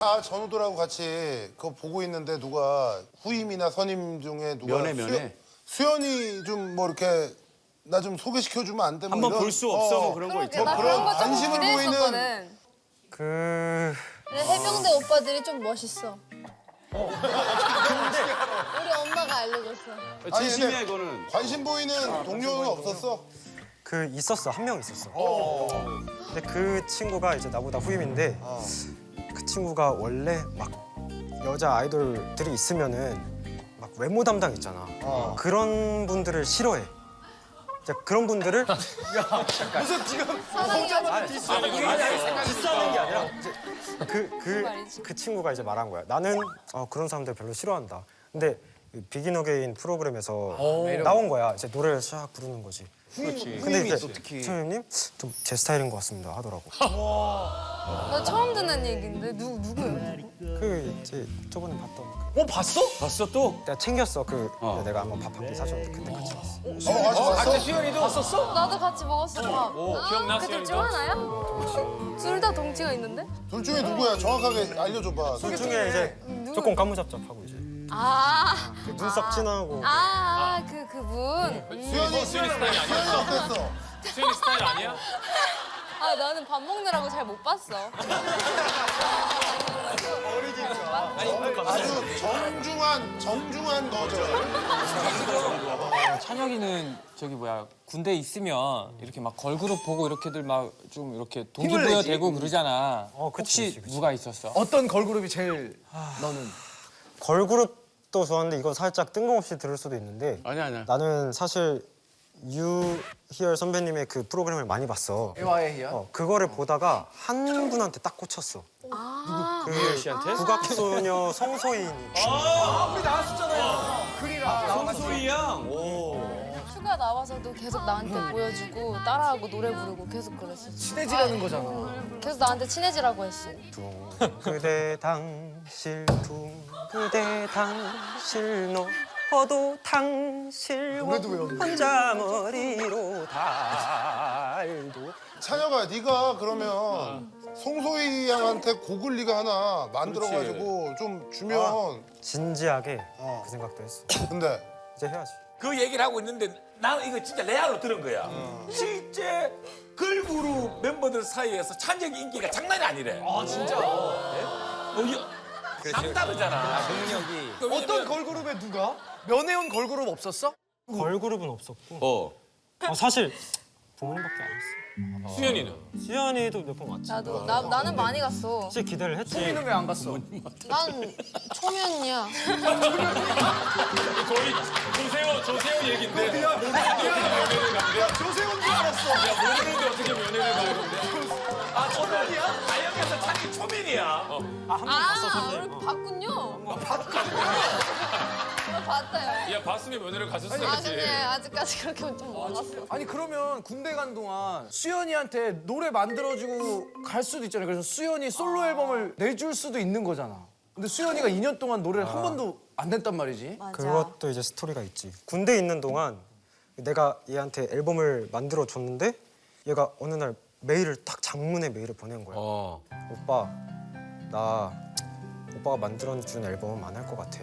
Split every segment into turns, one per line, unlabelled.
아, 전우들하고 같이 그거 보고 있는데 누가 후임이나 선임 중에 누가
면회.
수연이 좀 뭐 이렇게 나 좀 소개시켜주면 안 돼? 뭐
한번
이런?
볼 수 없어 뭐 그런 거 있잖아.
나
그런
그런 거 조금
관심을
기대했었거든.
보이는
근데 해병대 오빠들이 좀 멋있어. 우리 엄마가 알려줬어.
진심이야
근데
이거는.
관심 보이는 동료는 없었어?
있었어. 한 명 있었어. 근데 그 친구가 이제 나보다 후임인데 그 친구가 원래 막 여자 아이돌들이 있으면은 막 외모 담당 있잖아. 그런 분들을 싫어해. 이제 그런 분들을
무슨 지금
사랑이가
디스하는 게 아니라 이제 그 친구가 이제 말한 거야. 나는 그런 사람들 별로 싫어한다. 근데 비긴 어게인 프로그램에서 나온 거야. 이제 노래를 샥 부르는 거지. 근데 이제 선생님 좀 제 스타일인 것 같습니다 하더라고.
나 처음 듣는 얘기인데 누구야?
그 이제 저번에 봤던
봤어? 봤어 또?
내가 챙겼어. 내가 한번 밥 한 끼 사줬는데 그때 같이 봤어.
같이 봤어?
수연이도 봤었어?
나도 같이 먹었어 밥.
기억나,
그둘 중 하나야? 둘 다 덩치가 있는데?
둘 중에 누구야? 정확하게 알려줘봐.
둘 중에 이제 조금 까무잡잡하고 이제
아,
눈썹 진하고
그분.
수연이
스타일이 아니었어?
어땠어?
수현이 스타일 아니야?
아, 나는 밥 먹느라고 잘 못 봤어.
아주 정중한 거죠.
찬혁이는 군대 있으면 이렇게 막 걸그룹 보고 이렇게들 막 좀 이렇게 동기부여 되고 그러잖아.
그치,
혹시 누가 있었어?
어떤 걸그룹이 제일 너는?
걸그룹도 좋아하는데 이거 살짝 뜬금없이 들을 수도 있는데
아니야.
나는 사실 유희열 선배님의 그 프로그램을 많이 봤어.
에와에히야?
그거를 보다가 한 분한테 딱 꽂혔어.
유희열 씨한테?
국악소녀 성소인이.
우리 나왔었잖아요. 그리랑
성소희 양.
휴가 나와서도 계속 나한테 보여주고 따라하고 노래 부르고 계속 그랬어.
친해지라는 거잖아.
계속 나한테 친해지라고 했어.
그대 당실 그대 당실 너도 당실 혼자 머리로 달도.
찬혁아, 네가 그러면 송소희 양한테 곡을 네가 하나 만들어가지고 좀 주면.
진지하게 그 생각도 했어.
근데
이제 해야지.
그 얘기를 하고 있는데 나는 이거 진짜 레알로 들은 거야. 실제 걸그룹 멤버들 사이에서 찬혁이 인기가 장난이 아니래.
아 진짜?
상다르잖아.
어떤 걸그룹에 누가? 면회온 걸그룹 없었어?
걸그룹은 없었고 사실 부모님밖에 안 했어.
수현이는?
수연이도 몇 번 왔지.
나는 많이 갔어.
사실 기대를 했지.
소민은 왜 안 갔어?
난 초면이야.
거의 조세호 얘긴데.
야 조세호인 줄 알았어.
모르는데 어떻게 면회를 가요, 근데?
아, 초면이야? 아영에서 찬혁이 초면이야.
한번 봤어 선생님.
우리 봤군요. 봤다요.
야, 봤으면 면회를
아,
갔었어야지.
근데 아직까지 그렇게 좀 멀었어.
아니 그러면 군대 간 동안 수연이한테 노래 만들어주고 갈 수도 있잖아요. 그래서 수연이 솔로 앨범을 내줄 수도 있는 거잖아. 근데 수연이가 2년 동안 노래를 한 번도 안 냈단 말이지.
맞아.
그것도 이제 스토리가 있지. 군대에 있는 동안 내가 얘한테 앨범을 만들어 줬는데 얘가 어느 날 메일을 딱 장문의 메일을 보낸 거야. 오빠, 나 오빠가 만들어준 앨범 안 할 것 같아.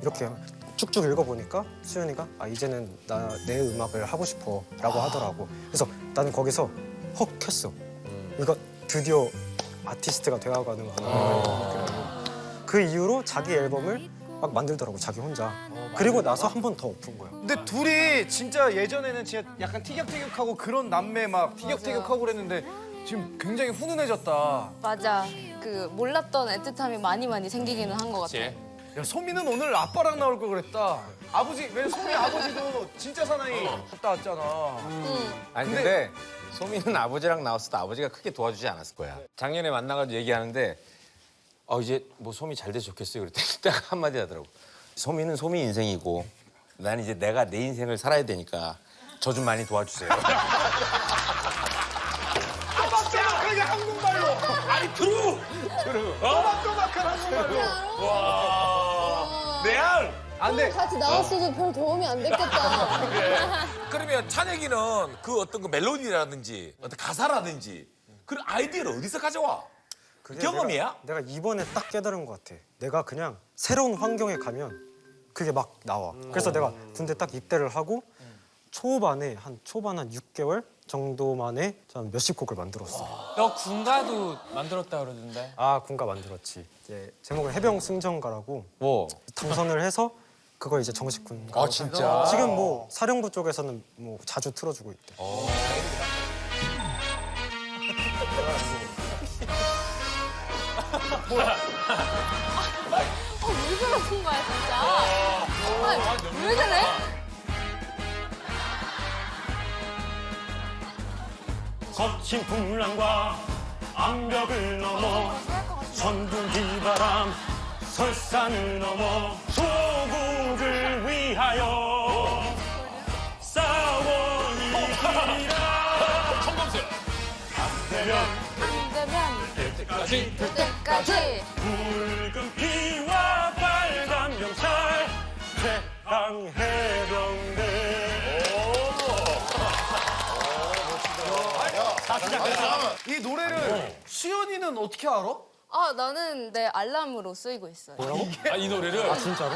이렇게 쭉쭉 읽어보니까 수연이가 이제는 나 내 음악을 하고 싶어 라고 하더라고. 그래서 나는 거기서 헉 했어. 이거 드디어 아티스트가 되어가는구나. 그 이후로 자기 앨범을 막 만들더라고, 자기 혼자. 그리고 나서 한 번 더 엎은 거야.
근데 둘이 진짜 예전에는 진짜 약간 티격태격하고 그런 남매 막 티격태격하고 그랬는데 지금 굉장히 훈훈해졌다.
맞아. 그 몰랐던 애틋함이 많이 생기기는 한 것 같아.
야 소민은 오늘 아빠랑 나올 걸 그랬다. 아버지 왜 소민 아버지도 진짜 사나이 갔다 왔잖아.
아니 근데 소민은 아버지랑 나왔을 때 아버지가 크게 도와주지 않았을 거야. 작년에 만나가지고 얘기하는데 이제 뭐 소미 잘 돼서 좋겠어요. 그랬더니 딱 한마디 하더라고. 소민은 소미 인생이고 난 이제 내가 내 인생을 살아야 되니까 저 좀 많이 도와주세요.
또박또박하게 한국말로.
아니, 트루!
또박또박한 한국말로.
레알!
안 돼.
같이 나왔어도 별 도움이 안 됐겠다.
그러면 찬혁이는 그 어떤 그 멜로디라든지 어떤 가사라든지 그런 아이디어를 어디서 가져와?
그게
경험이야?
내가 이번에 딱 깨달은 것 같아. 내가 그냥 새로운 환경에 가면 그게 막 나와. 그래서 내가 군대 딱 입대를 하고 초반 한 6개월 정도 만에 한 몇십 곡을 만들었어.
너 군가도 만들었다 그러던데.
아, 군가 만들었지. 이제 제목을 해병 승전가라고
뭐?
당선을 해서 그걸 이제 정식 군가.
아, 진짜?
지금 뭐 사령부 쪽에서는 뭐 자주 틀어주고 있대.
왜 그러는 거야 진짜? 왜 그래?
거친 풍랑과 암벽을 넘어 천둥 비바람 설산을 넘어 조국을 위하여 싸워 이기리라.
청검세.
안 되면 그때까지.
붉은 피와 빨간 병살 최강 해병대.
이 노래를 수연이는 어떻게 알아?
아 나는 내 알람으로 쓰이고 있어요.
아, 이 노래를.
진짜로?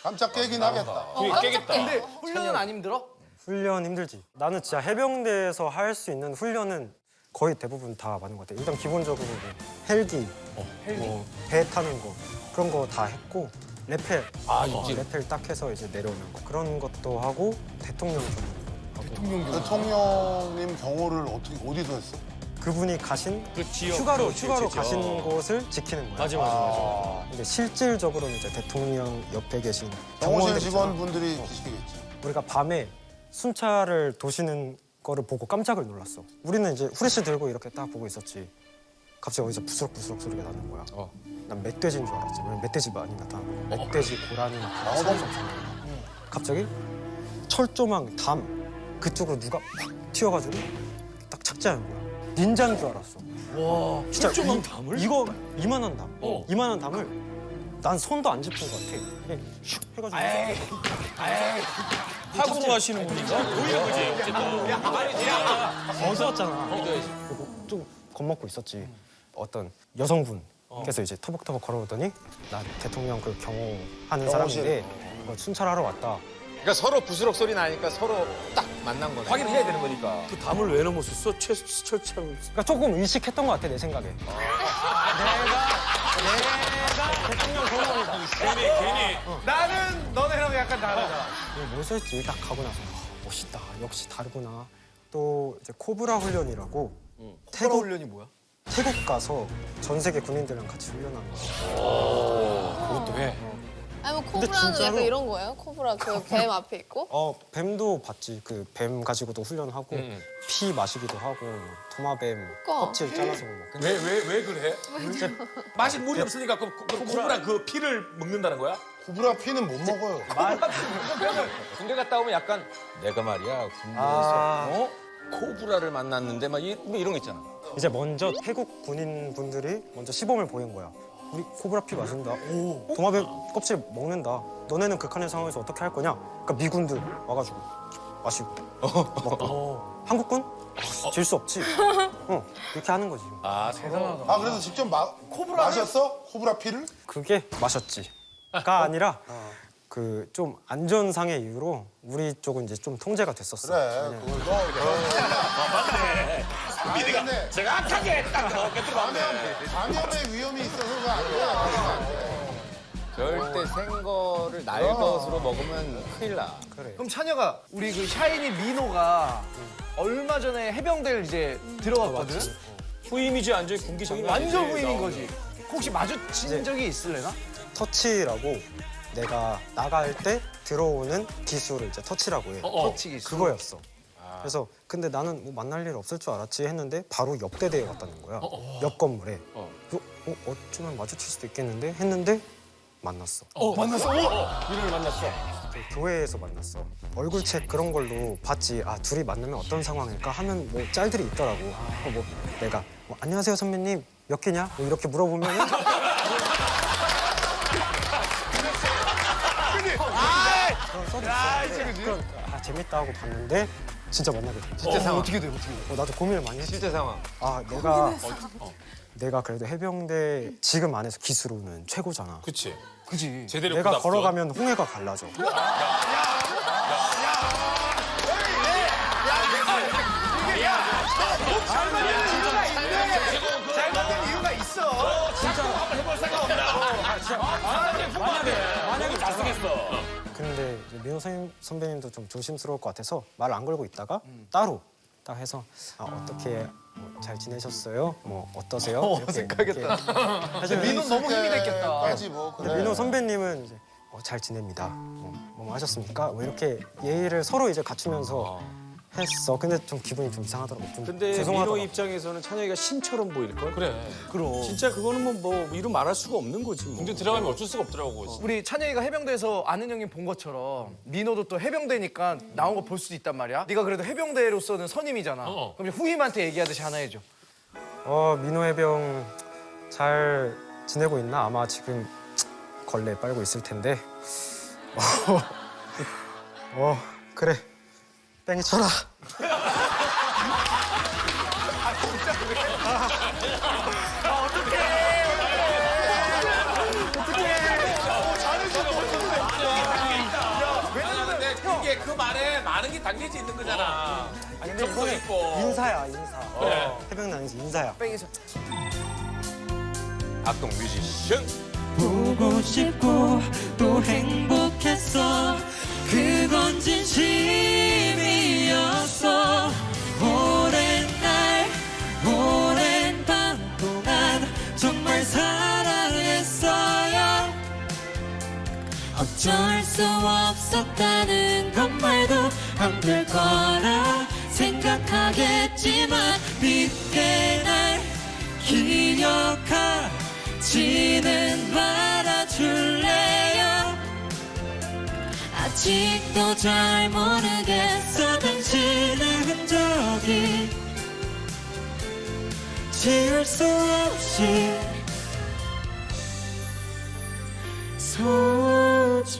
깜짝 깨긴 하겠다.
깜짝이야.
근데 훈련은 안 힘들어?
훈련 힘들지. 나는 진짜 해병대에서 할 수 있는 훈련은 거의 대부분 다 맞는 것 같아. 일단 기본적으로 뭐 헬기, 뭐 배 타는 거 그런 거 다 했고 레펠, 레펠 딱 해서 이제 내려오는 거 그런 것도 하고 대통령 좀 하고.
대통령님 경호를 어디서 했어?
그분이 가신
그 지역
휴가로
그
휴가로
지역.
가신 곳을 지키는 거야.
맞아.
근데 실질적으로는 이제 대통령 옆에 계신
경호실
경호원들 있잖아.
직원분들이 지키겠지.
우리가 밤에 순찰을 도시는 거를 보고 깜짝을 놀랐어. 우리는 이제 후레쉬 들고 이렇게 딱 보고 있었지. 갑자기 어디서 부스럭부스럭 소리가 나는 거야. 난 멧돼지인 줄 알았지. 왜냐면 멧돼지 많이 나타나. 멧돼지, 고라니, 갑자기 철조망, 담 그쪽으로 누가 확 튀어가지고 딱 착지하는 거야. 닌자인 줄 알았어. 와, 진짜 철조망 담을? 이거 이만한 담. 이만한 담을 난 손도 안 짚은 것 같아. 그냥 슉 해가지고.
하고 가시는 분인가? 보이는 거지.
어두웠잖아. 그리고 좀 겁먹고 있었지. 어떤 여성분께서 이제 터벅터벅 걸어오더니 나 대통령 그 경호하는 사람인데 순찰하러 왔다.
그러니까 서로 부스럭 소리 나니까 서로 딱 만난 거네.
확인해야 되는 거니까.
그 담을 왜 넘었었어? 철참.
그러니까 조금 의식했던 것 같아 내 생각에. 내가 대통령 경호원이다.
괜히.
나는 너네랑 약간 다르다.
뭘 썼지? 딱 가고 나서 멋있다. 역시 다르구나. 또 이제 코브라 훈련이라고
태국 훈련이 뭐야?
태국 가서 전 세계 군인들이랑 같이 훈련하는 거야.
그것도 해.
아니 뭐 코브라는
진짜로?
약간 이런 거예요? 코브라 그 뱀 앞에 있고?
뱀도 봤지. 그 뱀 가지고도 훈련하고 피 마시기도 하고 도마뱀
그거.
껍질 잘라서 먹고.
왜 그래? 마실 물이 없으니까 그 코브라 그 피를 먹는다는 거야?
코브라 피는 못 먹어요.
군대 갔다 오면 약간 내가 말이야 군대에서 코브라를 만났는데 막 이런 거 있잖아.
이제 먼저 태국 군인분들이 먼저 시범을 보인 거야. 우리 코브라 피 마신다. 도마뱀 껍질 먹는다. 너네는 극한의 상황에서 어떻게 할 거냐? 그러니까 미군들 와가지고 마시고 먹고. 한국군? 질 수 없지. 이렇게 하는 거지.
아 그래서 직접 마셨어? 코브라 피를?
그게 마셨지가 아니라 그 좀 안전상의 이유로 우리 쪽은 이제 좀 통제가 됐었어.
그래 그걸 아니 근데
정확하게 딱
감염의 위험이 있어서 그거 아니야.
절대 생거를 날 것으로 먹으면 큰일 나.
그래.
그럼 찬혁아, 우리 그 샤이니 민호가 얼마 전에 해병대를 이제 들어갔거든?
후임이지 완전 군기 장관.
완전 후임인 거지. 혹시 마주친 적이 있을래나?
터치라고 내가 나갈 때 들어오는 기술을 이제 터치라고 해.
터치 기술.
그거였어. 그래서 근데 나는 뭐 만날 일 없을 줄 알았지 했는데 바로 옆 대대에 갔다는 거야. 옆 건물에. 어쩌면 마주칠 수도 있겠는데 했는데 만났어.
이를 만났어.
교회에서 만났어. 얼굴 책 그런 걸로 봤지. 아 둘이 만나면 어떤 상황일까 하면 뭐 짤들이 있더라고. 뭐 내가 뭐, 안녕하세요 선배님 몇 개냐? 뭐 이렇게 물어보면은. 그런 써도 있어. 그런, 재밌다 하고 봤는데 진짜 만나게 돼.
실제 상황.
어떻게 돼?
나도 고민을 많이 했지.
실제 상황.
아 내가 그래도 해병대 지금 안에서 기수로는 최고잖아.
그치.
그지.
제대로
내가
부답죠.
걸어가면 홍해가 갈라져.
만약에 잘생겼어.
근데 이제 민호 선배님도 좀 조심스러울 것 같아서 말 안 걸고 있다가 따로 딱 해서 어떻게 잘 지내셨어요? 뭐 어떠세요?
어색하겠다.
사실
민호 너무 힘이 됐겠다.
까지 뭐 그래.
민호 선배님은 이제 잘 지냅니다. 뭐 하셨습니까? 뭐 이렇게 예의를 서로 이제 갖추면서 했어. 근데 좀 기분이 좀 이상하더라고. 좀
근데 민호
죄송하더라고.
입장에서는 찬혁이가 신처럼 보일걸?
그래.
그럼.
진짜 그거는 뭐 이루 말할 수가 없는 거지 뭐.
군대 들어가면 어쩔 수가 없더라고.
우리 찬영이가 해병대에서 아는 형님 본 것처럼 민호도 또 해병대니까 나온 거 볼 수도 있단 말이야. 네가 그래도 해병대로서는 선임이잖아. 그럼 이제 후임한테 얘기하듯이 하나 해줘.
민호 해병 잘 지내고 있나? 아마 지금 걸레 빨고 있을 텐데. 그래. 뺑이 쳐라.
왜냐면 그게 그 말에 많은 게 담겨져 있는 거잖아.
근데
정도
이거는
있고.
인사야, 인사.
그래.
해병대 아니지, 인사야.
뺑이서.
악동 뮤지션.
보고 싶고 또 행복했어. 그건 진심이었어. 오랜 날 오랜 밤 동안 정말 사랑했어요. 어쩔 수 없었다는 것 말도 안 될 거라 생각하겠지만 믿게 날 기억하지는 말아줄래요. 아직도 잘 모르겠어 당신의 흔적이 지울 수 없이 소중해.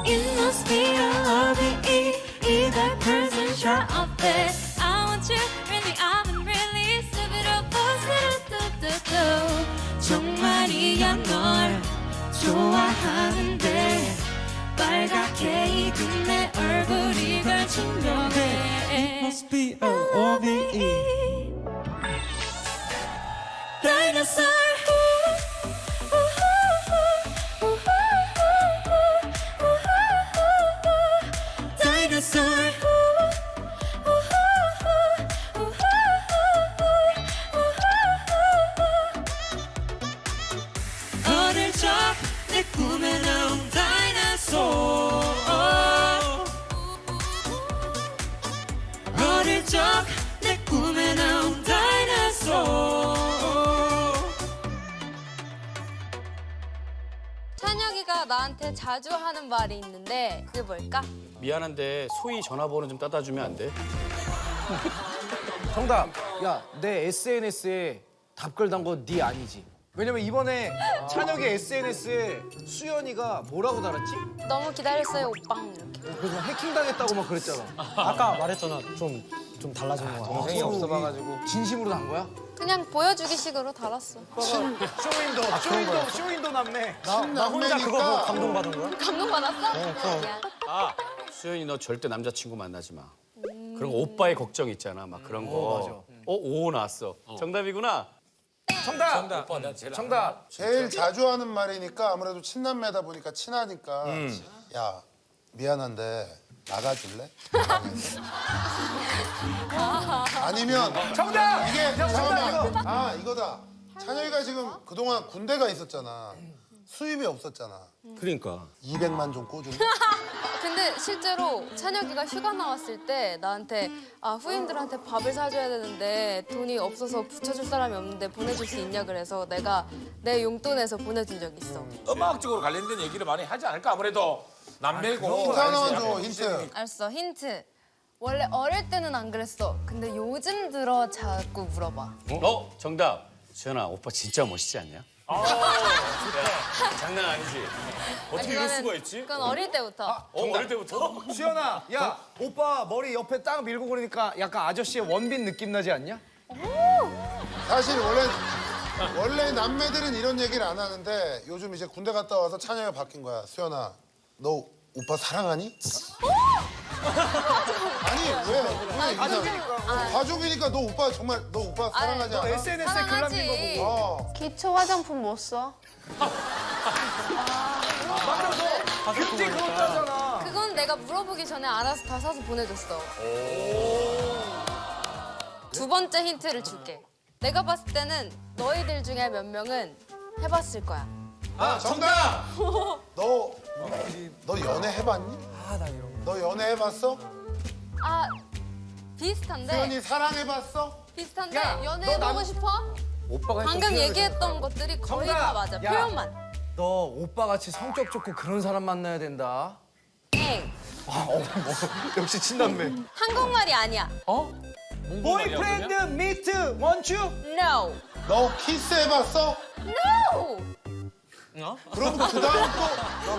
It must be your love, either person short of it. I want you, really, I've been really stupid up, 정말이야 널 좋아하는데 빨갛게 익은 내 얼굴이 걸 증명해. It must be L-O-V-E. Dinosaur. Dinosaur. 어릴 적 내 꿈에 나온 다이너소. 어릴 적 내 꿈에 나온 다이너소.
찬혁이가 나한테 자주 하는 말이 있는데 그게 뭘까?
미안한데 소희 전화번호 좀 따다 주면 안 돼?
정답. 야, 내 SNS에 답글 단 거 네 아니지? 왜냐면 이번에 찬혁의 SNS에 수연이가 뭐라고 달았지?
너무 기다렸어요 오빵 이렇게.
그래서 막 해킹당했다고 막 그랬잖아.
아까 말했잖아. 좀 달라진 것 같아.
동생이 없어봐가지고.
진심으로 단 거야?
그냥 보여주기 식으로 달았어.
쇼윈도 남매.
나 혼자 그거 보고 감동받은 거야?
감동받았어?
그럼.
미안.
아 수연이 너 절대 남자친구 만나지 마. 그런 거 오빠의 걱정 있잖아 막 그런 거. 오 나왔어. 정답이구나.
정답.
오빠 나 제일
정답.
제일 자주 하는 말이니까 아무래도 친남매다 보니까 친하니까 야 미안한데 나가줄래? 아니면
정답.
이게
정답
잠깐만 이거다. 찬혁이가 지금 그동안 군대가 있었잖아. 수입이 없었잖아.
그러니까.
200만 좀 꿔줄래?
근데 실제로 찬혁이가 휴가 나왔을 때 나한테 후임들한테 밥을 사줘야 되는데 돈이 없어서 붙여줄 사람이 없는데 보내줄 수 있냐 그래서 내가 내 용돈에서 보내준 적이 있어.
음악적으로 관련된 얘기를 많이 하지 않을까 아무래도 남매고.
힌트 하나만 줘, 힌트.
알았어 힌트. 원래 어릴 때는 안 그랬어. 근데 요즘 들어 자꾸 물어봐.
정답. 수연아 오빠 진짜 멋있지 않냐?
장난 아니지. 어떻게 이럴 수가 있지?
그건 어릴 때부터.
어릴 때부터?
수연아, 야 오빠 머리 옆에 딱 밀고 그러니까 약간 아저씨의 원빈 느낌 나지 않냐?
사실 원래 남매들은 이런 얘기를 안 하는데 요즘 이제 군대 갔다 와서 찬영이 바뀐 거야. 수연아, 너 오빠 사랑하니? 아니 왜 이상해? 가족이니까 너 오빠 정말 너 오빠 사랑하지 않아?
SNS에 글 남긴 거
사랑하지.
보고.
기초 화장품 못 써?
맞아, 너 뷰티 그렇다잖아.
그건 내가 물어보기 전에 알아서 다 사서 보내줬어. 두 번째 힌트를 줄게. 내가 봤을 때는 너희들 중에 몇 명은 해봤을 거야.
아 정답! 너 연애 해봤니?
나 이런 거.
너 연애 해봤어?
아 비슷한데.
수연이 사랑해봤어?
비슷한데
야,
연애
너 남-
해보고 싶어?
오빠가
방금 얘기했던 것들이 거의
정답!
다 맞아.
야.
표현만.
너 오빠 같이 성격 좋고 그런 사람 만나야 된다.
땡.
역시 친남매.
한국말이 아니야.
보이프렌드 미트 원추.
No.
너 키스 해봤어?
No.
그럼 그 다음 또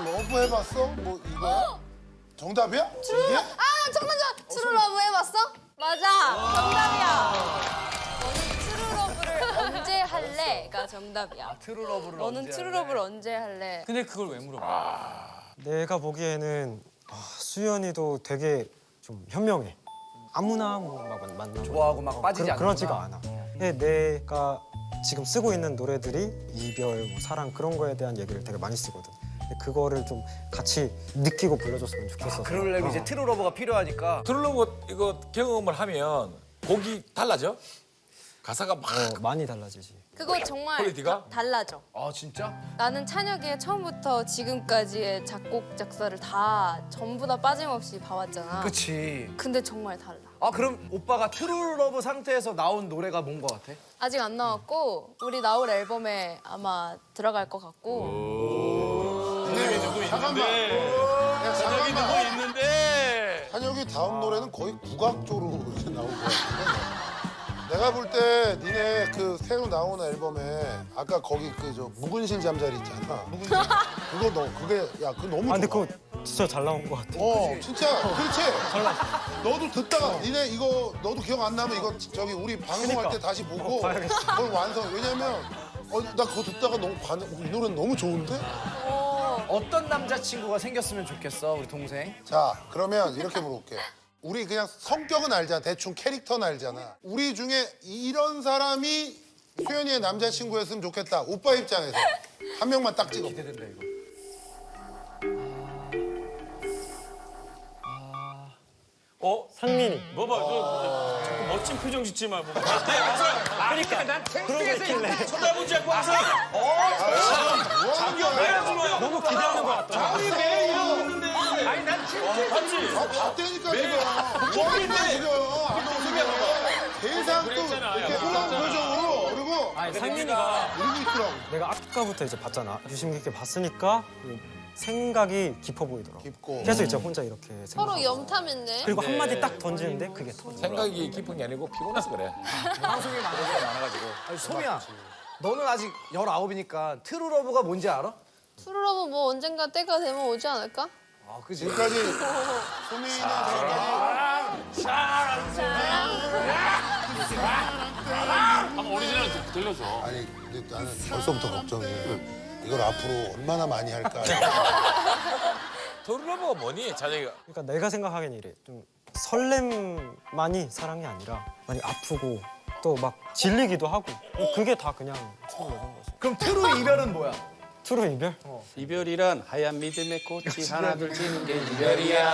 너 러브 해봤어? 뭐 이거야? 정답이야? 이게?
아 정답. 트루러브 해봤어? 맞아. 정답이야. 너는 트루러브를 언제 할래?가 정답이야.
트루러브를
너는
언제
트루러브를 언제 할래?
근데 그걸 왜 물어봐?
내가 보기에는 수연이도 되게 좀 현명해. 아무나 막 만들어.
좋아하고 막 빠지지 않는구나.
그러지가 않아. 근데 내가 지금 쓰고 있는 노래들이 이별, 뭐 사랑 그런 거에 대한 얘기를 되게 많이 쓰거든. 근데 그거를 좀 같이 느끼고 불러줬으면 좋겠어.
그러려면 이제 트루러브가 필요하니까.
트룰러브 이거 경험을 하면 곡이 달라져? 가사가 막
많이 달라지지.
그거 정말
퀄리티가?
달라져.
아 진짜?
나는 찬혁이의 처음부터 지금까지의 작곡 작사를 다 전부 다 빠짐없이 봐왔잖아.
그치.
근데 정말 달라.
아 그럼 오빠가 트루러브 상태에서 나온 노래가 뭔 거 같아?
아직 안 나왔고 우리 나올 앨범에 아마 들어갈 것 같고.
잠깐만. 야, 잠깐만.
있는데.
찬혁이 다음 노래는 거의 국악조로 이렇게 나올 거야. 내가 볼 때 니네 그 새로 나오는 앨범에 아까 거기 그 저 묵은실 잠자리 있잖아. 그거 너 그게 야 그거 너무 좋아.
근데 그거 진짜 잘 나온 것 같아.
진짜 그렇지. 너도 듣다가 니네 이거 너도 기억 안 나면 이거 저기 우리 방송할 때 다시 보고 그걸 완성. 왜냐면 나 그거 듣다가 너무 이 노래는 너무 좋은데?
어떤 남자친구가 생겼으면 좋겠어 우리 동생?
자 그러면 이렇게 물어볼게. 우리 그냥 성격은 알잖아. 대충 캐릭터는 알잖아. 우리 중에 이런 사람이 수연이의 남자친구였으면 좋겠다. 오빠 입장에서 한 명만 딱 찍어.
기대된다 이거.
상민이.
뭐 봐, 너 자꾸 멋진 표정 짓지 마. 뭐. 그러니까 난 창피해서 이렇게 쳐다보지 않고 항상
너무 기대하는 것 같다.
아니 난 창피해서
봤다니까 지금. 뭐하는데 지금. 대상 또 이렇게 호랑 표정으로 그리고
상민이가
울고 있더라고.
내가 아까부터 이제 봤잖아. 유심 깊게 봤으니까 생각이 깊어 보이더라고.
깊고.
계속 이제 혼자 이렇게 생각.
서로 염탐했네.
그리고 한마디 딱 던지는데 그게 터져.
생각이 깊은 게 아니고 피곤해서 그래.
아니 소미야, 너는 아직 19이니까 트루러브가 뭔지 알아?
트루러브 뭐 언젠가 때가 되면 오지 않을까?
아 그지.
지금까지 소민이는 지금까지
한번 오리지널 들려줘.
아니 근데 나는 벌써부터 걱정해. 이걸 앞으로 얼마나 많이 할까.
트룰러브가 뭐니? 자네가
그러니까 내가 생각하기엔 이래. 좀 설렘만이 사랑이 아니라 많이 아프고 또 막 질리기도 하고 그게 다 그냥 서로 이런 거지.
그럼 트루 이별은 뭐야?
트루 이별?
이별이란 하얀 믿음의 꽃이 하나 둘 지는 게 이별이야.